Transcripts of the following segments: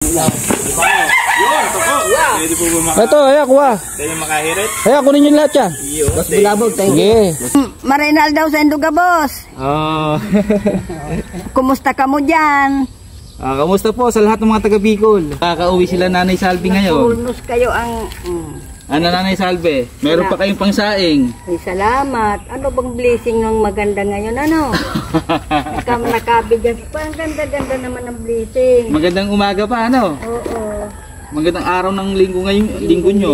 Yun, ito po. Pwede po ba Ito, ayan, kuha. Pwede makahirit? Ayan, kunin nyo lahat yan. Boss Bilabog, thank you. Sige. Marinal daw sa Induga, boss. Kumusta ka mo dyan? Kamusta po sa lahat ng mga taga Bicol? Kakauwi sila Nanay Salve ngayon. Nagpulnos kayo ang... Ano Nanay Salve? Meron pa kayong pangsaing? Ay, salamat. Ano bang blessing ng maganda ngayon, ano? Nakabigas pa. Ang ganda-ganda naman ng blessing. Magandang umaga pa, ano? Oo. Magandang araw ng linggo ngayon, linggo nyo.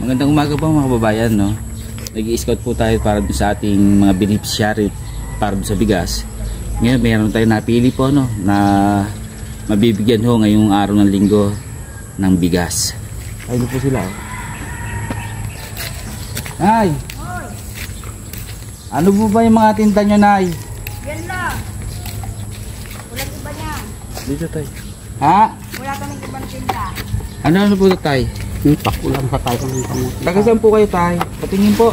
Magandang umaga po mga kababayan, no? Nag-i-scout po tayo para sa ating mga beneficiary para sa bigas. Ngayon mayroon tayong napili po, no, na mabibigyan ho ngayong araw ng linggo ng bigas. Ayun po sila. Nay! Ano po ba yung mga tinta nyo, Nay? Yan lang. Walang iba niya. Dito tayo. Ha? Wala kaming ibang tinda. Ano po ito, Tay? Pakulang sa tayo ng kamuti. Taga saan po kayo, Tay? Patingin po.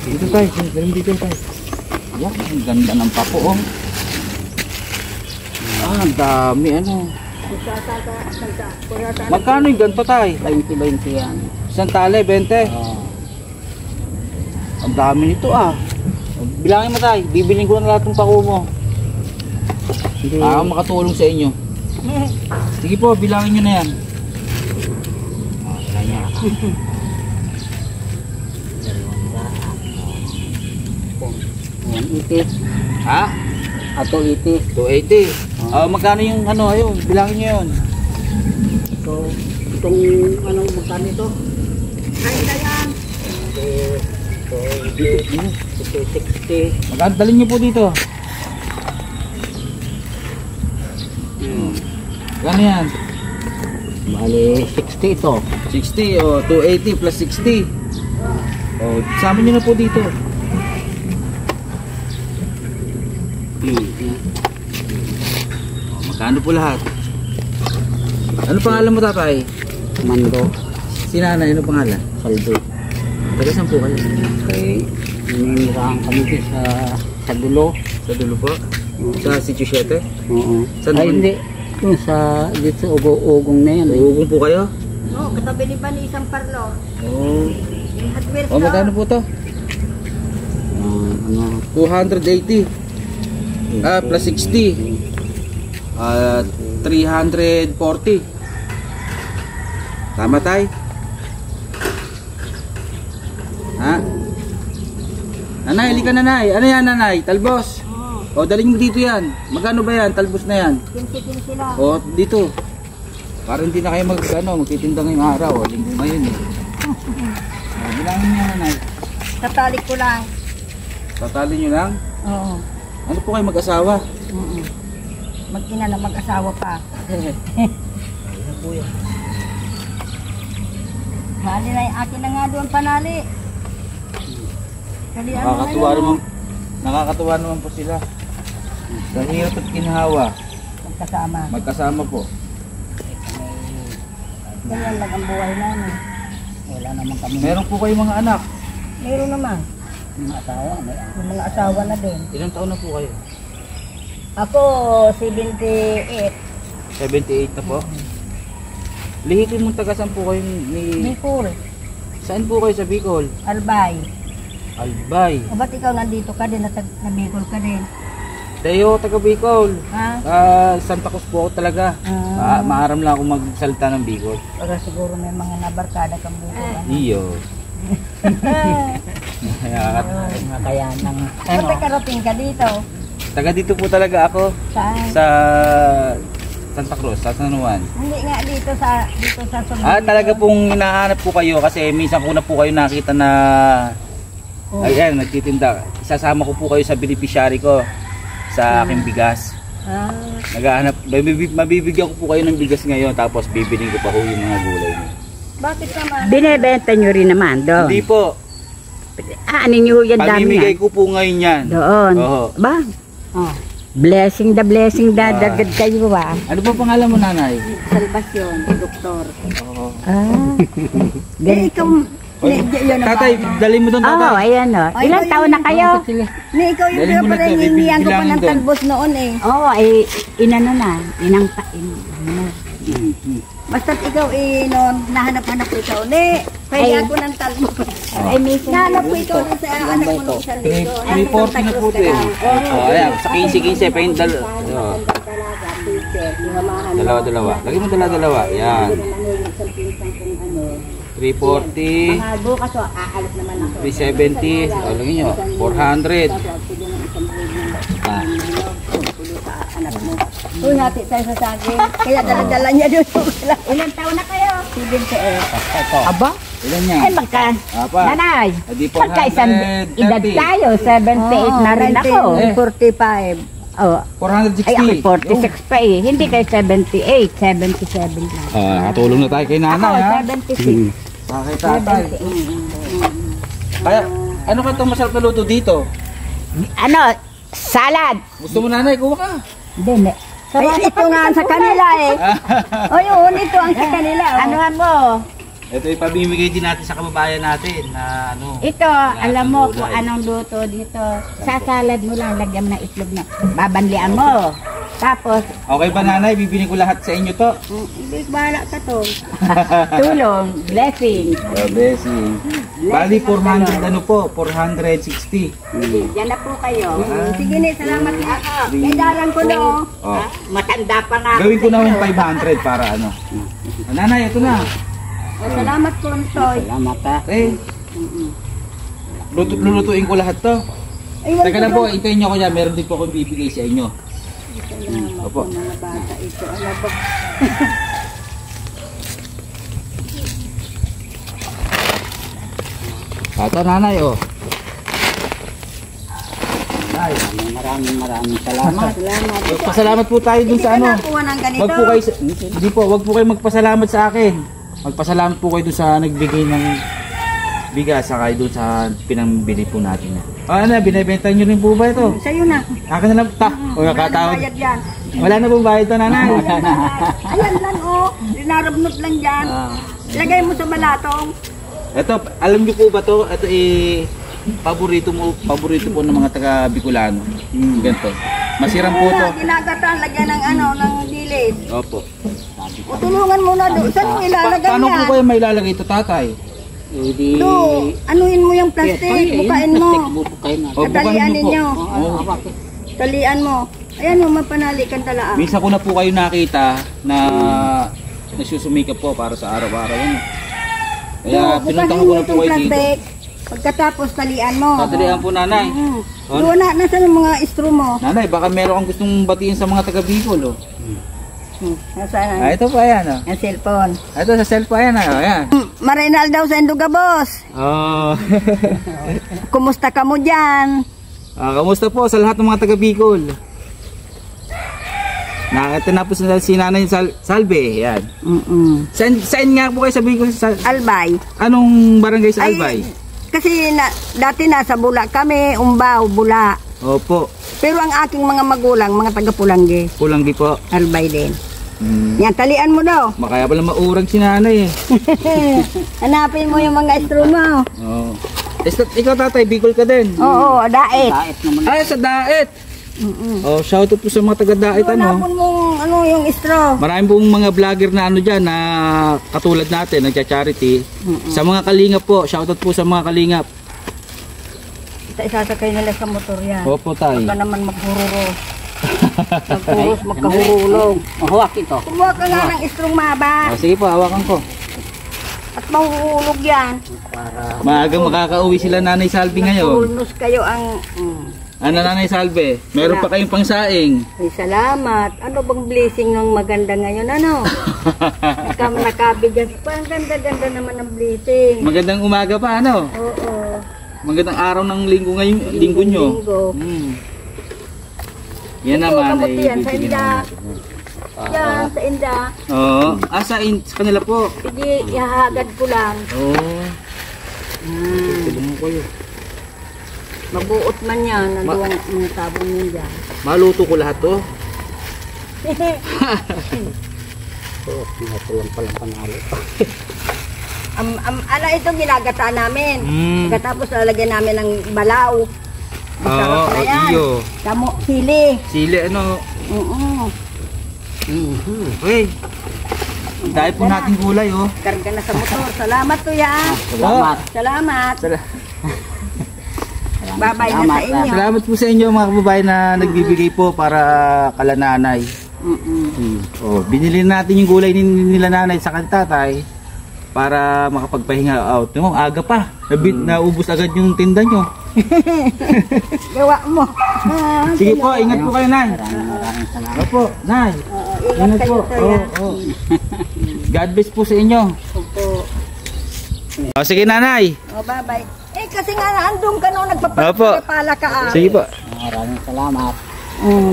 Dito, Tay. Dito, Tay. Yan, ang ganda ng papo, oh. Ang dami, ano. Magkano yung ganito, Tay? 20-20 yan. Isang tali, 20? Ang dami nito, ah. Bilangin mo, Tay. Bibiling ko na lahat ng pako mo. Makatulong sa inyo. Sige po, bilangin nyo na yan. Ha? Ato iti. 280. Magkano yung ano, ayun, bilangin nyo yun. So, itong ano, magkano ito? Ay, na yan. So, ito 60. Magkano, dalhin nyo po dito. Gano yan? Bali, 60 ito. 60 o 280 plus 60. O, sama nyo na po dito. Magkano po lahat? Ano pangalan mo, tatay? Mando. Si nanay, ano pangalan? Saldo. Taga saan po kayo? Okay. Ninirahan kami sa dulo. Sa dulo po? Sa Sitio 7? Oo. Saan Ay, po? hindi. Yung sa dito ugong na yan. Ugong po kayo? Oo, katabi ni pa ni isang parlo. Oo. Yung Hot Wheels O, magkano po to? Ano? 280. Plus 60. 340. Tama, tay? Ha? Nanay, halika nanay. Ano yan, nanay? Talbos? O, dalhin mo dito yan. Magkano ba yan? Talbos na yan. 15 lang. O, dito. Para hindi na kayo magtitinda ngayong araw. Linggo ngayon eh. Bilangin niya, nanay. Tatalik ko lang. Tatali nyo lang? Oo. Ano po kayo mag-asawa? Mag-ina na mag-asawa pa. Ano po yan? Hali na yung akin na nga doon panali. Nakakatuwa naman po sila. Sa hirap at kinhawa. Magkasama. Magkasama po. Ganyan lang ang buhay namin. Wala naman kami. Meron po kayo mga anak? Meron naman. Mga asawa. Yung mga asawa na din. Ilang taon na po kayo? Ako, 78. 78 na po? Lihitin mong taga saan po kayo ni... Bicol. Saan po kayo sa Bicol? Albay. Albay. O ba't ikaw nandito ka din, na Bicol ka din? Tayo, taga Bicol. Ha? Santa Cruz po ako talaga. Maaram lang ako magsalita ng Bicol. Para siguro may mga nabarkada kang Bicol. Iyo. Kaya nang Ano? Ba't karating ka dito? Taga dito po talaga ako. Saan? Sa Santa Cruz, sa San Juan. Hindi nga dito sa Subic. Talaga pong hinahanap po kayo kasi minsan ko na po kayo nakita na ayan, nagtitinda. Isasama ko po kayo sa beneficiary ko sa aking bigas. Naghahanap, mabibigyan ko po kayo ng bigas ngayon tapos bibiling ko pa ho yung mga gulay niyo. Bakit naman? Binebenta nyo rin naman doon. Hindi po. Ano nyo yan dami Pamimigay yan? ko po ngayon yan. Doon. Oho. Ba? Blessing dagdag kayo ba? Ano po pangalan mo, nanay? Salvasyon, doktor. Oo. Ah. Ikaw, Yun ang Tatay, dali mo doon, Oo, tatay. ayan o. Ay, Ilang ay, taon na kayo? Ni ikaw yung Dali mo na pala to, hinihingihan ko pa bibilangin ng doon. talbos noon eh. Oo, ay inano na. Ano. Basta't ikaw nahanap-hanap ko ikaw. Pwede Ay. ako ng talbos. Ay, minsan. Nahanap ko ikaw dun sa anak mo nung isang linggo. 340 na po ito eh. Oh, ayan, sa 15-15 pa yung dalawa. Lagi mo dalawa. Yan. 340, Bukas o, aalis naman ako. 370, lagi nyo, 400. Uy, hati tayo sa saging. Kaya dala-dala niya doon. Ilang taon na kayo? Ito. Aba? Ilan yan? Ay, Apa? nanay. Adi 430. Magkaisang edad tayo. 78 na rin ako. 45. Oh. 460. Ay, ako 46 pa eh. Hindi kayo 78, 77 lang. Katulong na tayo kay Ako, nanay ha. 76. Bakit tatay? Kaya, ano ka itong masarap na luto dito? Ano? Salad. Gusto mo nanay, kuha ka. Hindi. Ay, ito nga ang sa kanila eh. O yun, ito ang sa kanila. Ano mo? Ito yung pamimigay din natin sa kababayan natin na ano. Ito, alam mo kung anong luto dito. Sa salad mo lang, lagyan mo ng itlog na. Babanlian mo. Tapos, Okay ba nanay? Bibili ko lahat sa inyo to. Hindi, bahala ka to. tulong, blessing. Blessing. Bali 400 ano po? 460. Yan na po kayo. Sige ni, salamat nga ako. May darang ko do. Oh. Matanda pa nga. Gawin ko na yung 500 para ano. Nanay, ito na. Salamat ko, Toy. Salamat pa. Eh. Lulutuin ko lahat to. Teka na po, itayin nyo ko yan. Meron din po akong bibigay sa inyo. Opo. Mga bata ito. Ano ba? Ito nanay oh. Maraming salamat. Salamat. Pasalamat po tayo dun Hindi sa ka ano. nakuha ng ganito. Wag po kayo, hindi po, wag po kayo magpasalamat sa akin. Magpasalamat po kayo dun sa nagbigay ng bigas saka dun sa pinambili po natin. Ano, binibenta nyo rin po ba ito? Sa'yo na. Akin na lang, o Wala nakatawad. nang bayad yan. Wala na po bayad ito nanay. Ayan lang oh. Dinarabnot lang dyan. Ilagay mo sa balatong. Ito, alam niyo po ba to? Ito paborito po ng mga taga Bicolano. Ganito. Masiram po to. Ginagatan, lagyan ng ng dilis. Opo. O tulungan mo na doon. Saan mo ilalagay Paano po yan? kayo may ilalagay ito, tatay? Do, anuin mo yung plastic. Bukain mo. O, bukan Talian niyo po. ninyo. Oo. Talian mo. Ayan mo, mapanali kang talaan. Minsan ko na po kayo nakita na nagsusumikap po para sa araw-araw. Ano? Kaya pinunta ko na po kayo dito. Pagkatapos talian mo. Tatalian po nanay. Doon na, nasa mga istro mo. Nanay, baka meron kang gustong batiin sa mga taga Bicol. Oh. Nasaan? Ito po ayan. Oh. Ang cellphone. Ito sa cellphone ayan. Oh. Ayan. Marinal daw sa Enduga, boss. Oh. Kumusta ka mo dyan? Kamusta po sa lahat ng mga taga Bicol? Nakita na po si Nanay Salve. Yan. Saan nga po kayo sa Bicol? Albay. Anong barangay sa Albay? Kasi dati nasa Bula kami, Umbaw, Bula. Opo. Pero ang aking mga magulang, mga taga-Pulangge, Pulanggi po. Albay din. Yan, talian mo daw. Makaya pala maurag si Nanay eh. Hanapin mo yung mga istro mo. Oh. Ikaw tatay, Bicol ka din. Oo, dait. Ay, sa Daet. Oh, shoutout po sa mga taga Daet ano. Hanapin mo yung istro. Maraming pong mga vlogger na ano diyan na katulad natin, nagcha-charity. Sa mga kalingap po, shoutout po sa mga kalingap. Isasakay nila sa motor yan. Opo tay. Baka naman maghururo. Maghuros, magkahurulog. Mahuwak ito. Kumuha ka nga ng istrong maba. Oh, sige po, hawakan ko. At mahuhulog yan. Maagang makakauwi sila Nanay Salve ngayon. Tulnos kayo ang... Ano Nanay Salve? Meron pa kayong pangsaing. Ay, salamat. Ano bang blessing ng maganda ngayon? Ano? Nakabigas pa. Ang ganda-ganda naman ng blessing. Magandang umaga pa ano? Oo. Magandang araw ng linggo ngayon, linggo nyo. Linggo. Yan Ito, naman kamuti yan, sa bibigyan inda. naman. Yan, sa inda. Oo. Sa kanila po. Sige, ihahagad ko lang. Oo. Tulungan ko kayo. Mabuot man yan. Nanduwang ang tabong yun dyan. Maluto ko lahat to. Ano ito ginagata namin. Mm. Pagkatapos lalagyan namin ng balaw. Oo, iyo. Tamo, sili. Sili ano? Oo. Uy. Dahil po natin gulay oh. Karga na sa motor. Salamat kuya. Salamat. Salamat. Babay na sa inyo. Salamat po sa inyo mga kababayan na nagbibigay po para kala nanay. Oh, binili natin yung gulay nila nanay sa tatay para makapagpahinga out. No, aga pa. Naubos agad yung tinda nyo. Gawa mo. Sige po, ingat po kayo, Nay. Maraming salamat. Opo, Nay. Ingat kayo kuya. God bless po sa inyo. Opo. Oh, sige, Nanay. Bye-bye. Kasi nga andun ka nung Opo. nagpapala ka. Sige po. Maraming salamat.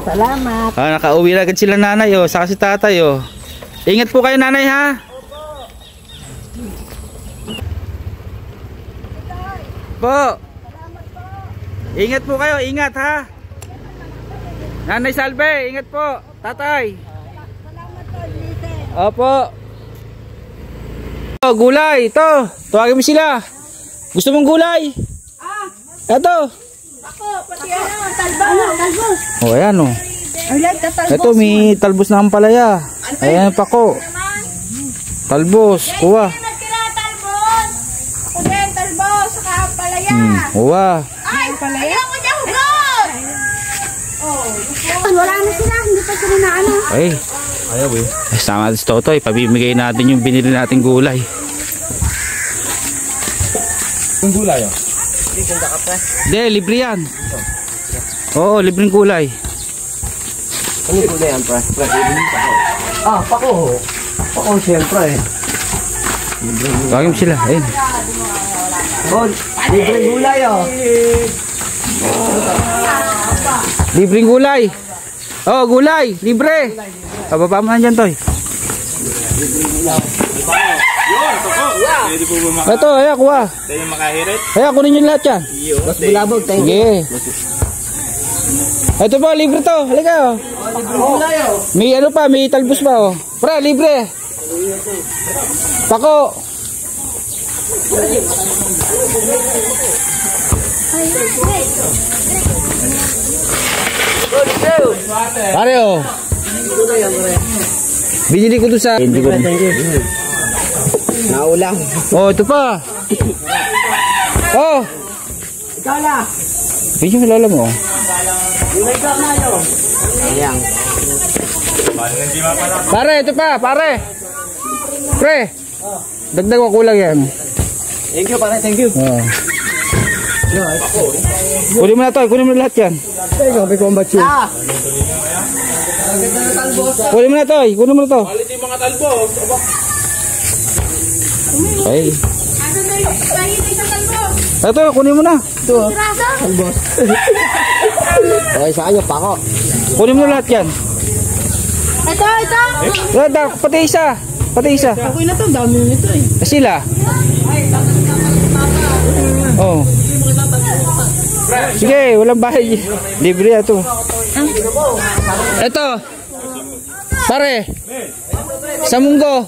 Salamat. Nakauwi na agad sila nanay, oh. Saka si tatay, oh. Ingat po kayo, nanay, ha? Po. Ingat po kayo, ingat, ha? Nanay Salve, ingat po. Tatay. Opo. Oh, gulay, ito. Tuwagin mo sila. Gusto mong gulay? Ito. Talbos. Oh, ayan, oh. Ito, may talbos na ampalaya. Ayan pa ko. Talbos, kuha. Kuha. Wala na sila, hindi pa sila na ano. Ay. Ayaw eh. Sama natin si Totoy. Pabibigay natin yung binili nating gulay. Yung gulay oh. Hindi, libre yan. Oo, libreng gulay. Ano yung gulay yan, pre? Pako. Pako, siyempre eh. Tawagin mo sila. Ayun. Oh, libreng gulay oh. Libreng gulay. Oh, gulay. Libre. Pababa mo na dyan, Toy. Yun, toko. Pwede po bumaka. Ito, ayan, kuha. Tayo makahirit. Ayan, kunin yung lahat yan. Mas bulabog tayo. Sige. Ito po, libre to. Halika, oh. May ano pa, may talbos pa, oh. Pra, libre. Pako. Pare, oh. Binili ko doon sa... Naulang. Oh, ito pa. Oh. Ikaw na. Medyo malala mo. Ayan. Pare, ito pa, pare. Pre. Dagdag ko kulang yan. Thank you, pare. Thank you. Oh. Kunin mo na to, kunin mo na lahat yan. Ikaw, may combat yun. Kunin mo na to, kunin mo na to. Palit yung mga talbo. Ay. Ito, kunin mo na. Ito oh. Talbos. Okay, sa kanya, pako. Kunin mo na lahat yan. Ito. Pati isa. Pati isa. Okay na to, dami nito eh. Sila. Oh. Sige, walang bahay. Libre ito. Ito. Pare. Sa munggo.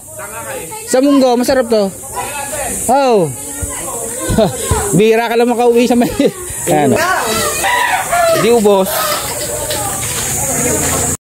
Sa munggo, masarap to. Oh. Bira ka lang makauwi sa may... Ano. Di ubos.